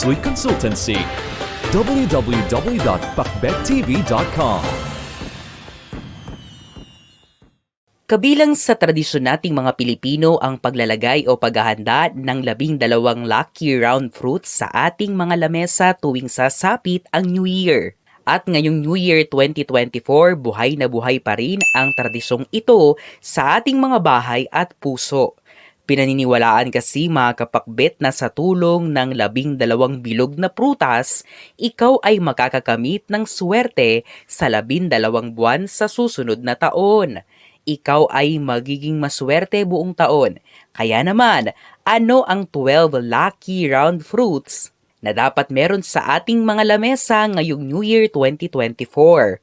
Sui Consultancy. www.pakbettv.com. Kabilang sa tradisyon nating mga Pilipino ang paglalagay o paghahanda ng 12 lucky round fruits sa ating mga lamesa tuwing sasapit ang New Year. At ngayong New Year 2024, buhay na buhay pa rin ang tradisyong ito sa ating mga bahay at puso. Pinaniniwalaan kasi mga kapakbet na sa tulong ng 12 bilog na prutas, ikaw ay makakakamit ng swerte sa 12 buwan sa susunod na taon. Ikaw ay magiging maswerte buong taon. Kaya naman, ano ang 12 lucky round fruits na dapat meron sa ating mga lamesa ngayong New Year 2024?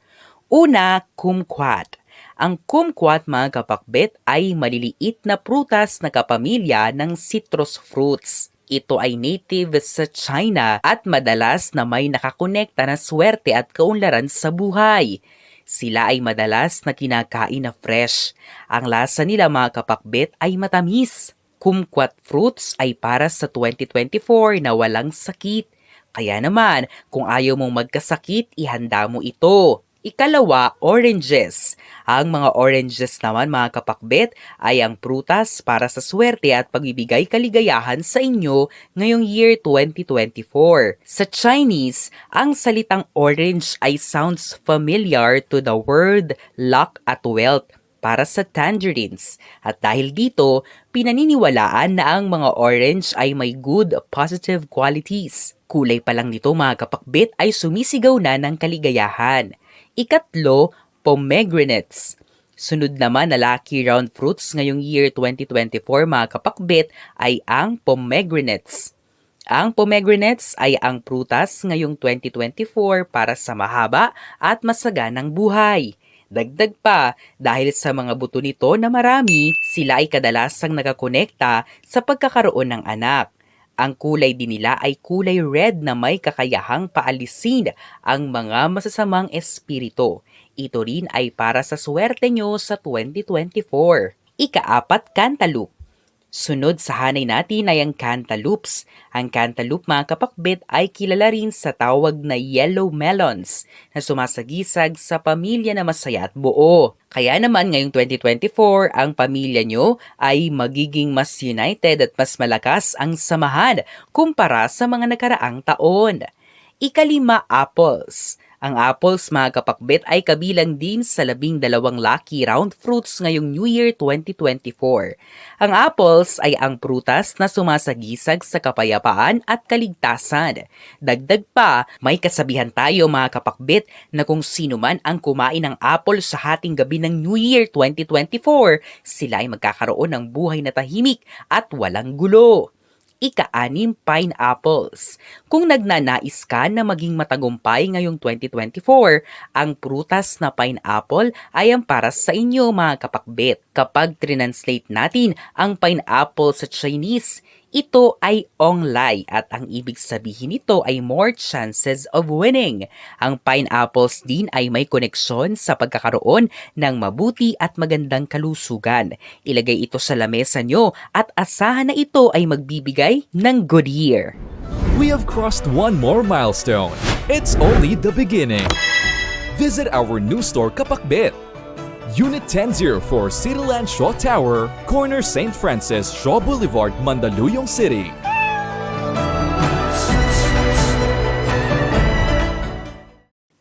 Una, kumquat. Ang kumquat mga kapakbet ay maliliit na prutas na kapamilya ng citrus fruits. Ito ay native sa China at madalas na may nakakonekta na swerte at kaunlaran sa buhay. Sila ay madalas na kinakain na fresh. Ang lasa nila mga kapakbet ay matamis. Kumquat fruits ay para sa 2024 na walang sakit. Kaya naman, kung ayaw mong magkasakit, ihanda mo ito. Ikalawa, oranges. Ang mga oranges naman mga kapakbet ay ang prutas para sa swerte at pagbibigay kaligayahan sa inyo ngayong year 2024. Sa Chinese, ang salitang orange ay sounds familiar to the word luck at wealth para sa tangerines. At dahil dito, pinaniniwalaan na ang mga orange ay may good positive qualities. Kulay pa lang nito mga kapakbet ay sumisigaw na ng kaligayahan. Ikatlo, pomegranates. Sunod naman na lucky round fruits ngayong year 2024 mga kapakbet ay ang pomegranates. Ang pomegranates ay ang prutas ngayong 2024 para sa mahaba at masaganang buhay. Dagdag pa, dahil sa mga buto nito na marami, sila ay kadalasang nakakonekta sa pagkakaroon ng anak. Ang kulay din nila ay kulay red na may kakayahang paalisin ang mga masasamang espiritu. Ito rin ay para sa swerte nyo sa 2024. Ikaapat, cantaloupe. Sunod sa hanay natin ay ang cantaloupes. Ang cantaloupe mga kapakbet ay kilala rin sa tawag na yellow melons na sumasagisag sa pamilya na masaya at buo. Kaya naman ngayong 2024, ang pamilya nyo ay magiging mas united at mas malakas ang samahan kumpara sa mga nakaraang taon. Ikalima, apples. Ang apples mga kapakbet ay kabilang din sa 12 lucky round fruits ngayong New Year 2024. Ang apples ay ang prutas na sumasagisag sa kapayapaan at kaligtasan. Dagdag pa, may kasabihan tayo mga kapakbet na kung sino man ang kumain ng apple sa hating gabi ng New Year 2024, sila ay magkakaroon ng buhay na tahimik at walang gulo. Ika-6, pineapples. Kung nagnanais ka na maging matagumpay ngayong 2024, ang prutas na pineapple ay ang para sa inyo mga kapakbet. Kapag translate natin ang pineapple sa Chinese, ito ay onglai at ang ibig sabihin nito ay more chances of winning. Ang pineapples din ay may koneksyon sa pagkakaroon ng mabuti at magandang kalusugan. Ilagay ito sa lamesa nyo at asahan na ito ay magbibigay ng good year. We have crossed one more milestone. It's only the beginning. Visit our new store Kapakbet. Unit 1004 Cityland Shaw Tower, corner St. Francis Shaw Boulevard, Mandaluyong City.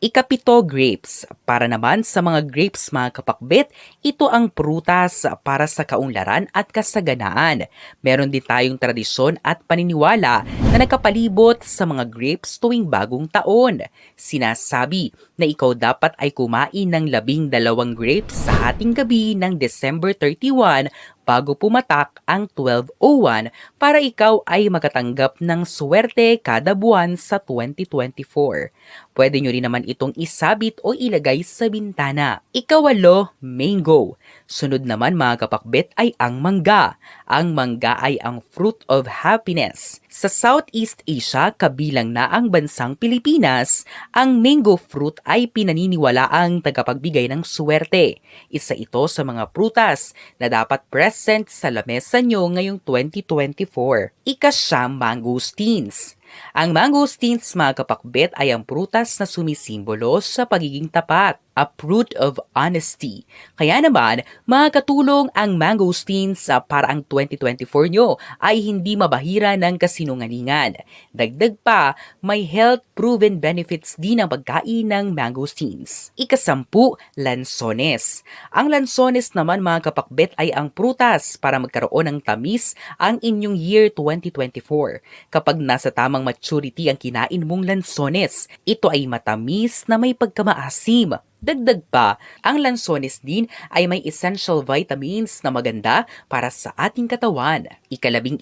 Ikapito, grapes. Para naman sa mga grapes mga kapakbet, ito ang prutas para sa kaunlaran at kasaganaan. Meron din tayong tradisyon at paniniwala na nakapalibot sa mga grapes tuwing bagong taon. Sinasabi na ikaw dapat ay kumain ng 12 grapes sa hating gabi ng December 31 bago pumatak ang 12:01 para ikaw ay makatanggap ng swerte kada buwan sa 2024. Pwede nyo rin naman itong isabit o ilagay sa bintana. Ikawalo, mango. Sunod naman mga kapakbet ay ang mangga. Ang mangga ay ang fruit of happiness. Sa Southeast Asia, kabilang na ang bansang Pilipinas, ang mango fruit ay pinaniniwalaang tagapagbigay ng swerte. Isa ito sa mga prutas na dapat present sa lamesa nyo ngayong 2024. Ika-9, mangosteens. Ang mangosteens, mga kapakbet, ay ang prutas na sumisimbolo sa pagiging tapat, a fruit of honesty. Kaya naman, makakatulong ang mangosteens para ang 2024 nyo ay hindi mabahira ng kasinungalingan. Dagdag pa, may health-proven benefits din ang pagkain ng mangosteens. Ika-10, lansones. Ang lansones naman, mga kapakbet, ay ang prutas para magkaroon ng tamis ang inyong year 2024. Kapag nasa tamang maturity ang kinain mong lansones, ito ay matamis na may pagkamaasim. Dagdag pa, ang lansones din ay may essential vitamins na maganda para sa ating katawan. Ika-11,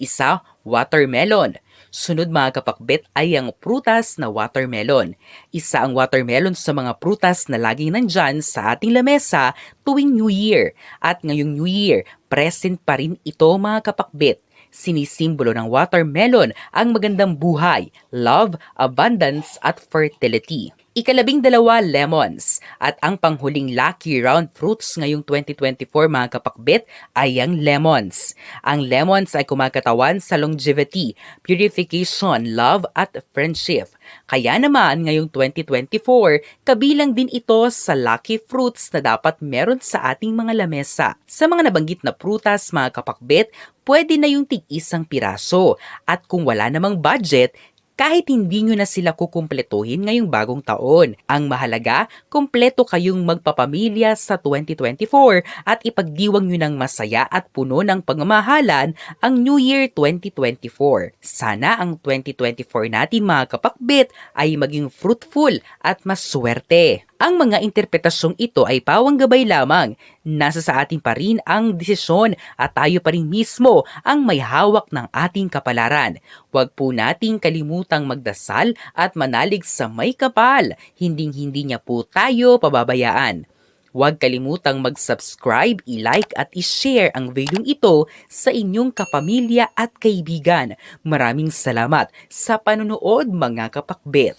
watermelon. Sunod, mga kapakbet, ay ang prutas na watermelon. Isa ang watermelon sa mga prutas na laging nandyan sa ating lamesa tuwing New Year. At ngayong New Year, present pa rin ito, mga kapakbet. Sinisimbolo ng watermelon ang magandang buhay, love, abundance at fertility. Ika-12, lemons. At ang panghuling lucky round fruits ngayong 2024, mga kapakbet, ay ang lemons. Ang lemons ay kumakatawan sa longevity, purification, love at friendship. Kaya naman ngayong 2024, kabilang din ito sa lucky fruits na dapat meron sa ating mga lamesa. Sa mga nabanggit na prutas, mga kapakbet, pwede na yung tig-isang piraso. At kung wala namang budget, kahit hindi nyo na sila kukumpletuhin ngayong bagong taon. Ang mahalaga, kumpleto kayong magpapamilya sa 2024 at ipagdiwang nyo ng masaya at puno ng pagmamahalan ang New Year 2024. Sana ang 2024 natin, mga kapakbit, ay maging fruitful at maswerte. Ang mga interpretasyong ito ay pawang gabay lamang. Nasa sa atin pa rin ang desisyon at tayo pa rin mismo ang may hawak ng ating kapalaran. Huwag po nating kalimutang magdasal at manalig sa may kapal. Hinding-hindi niya po tayo pababayaan. Huwag kalimutang mag-subscribe, i-like at i-share ang video ito sa inyong kapamilya at kaibigan. Maraming salamat sa panonood, mga kapakbet.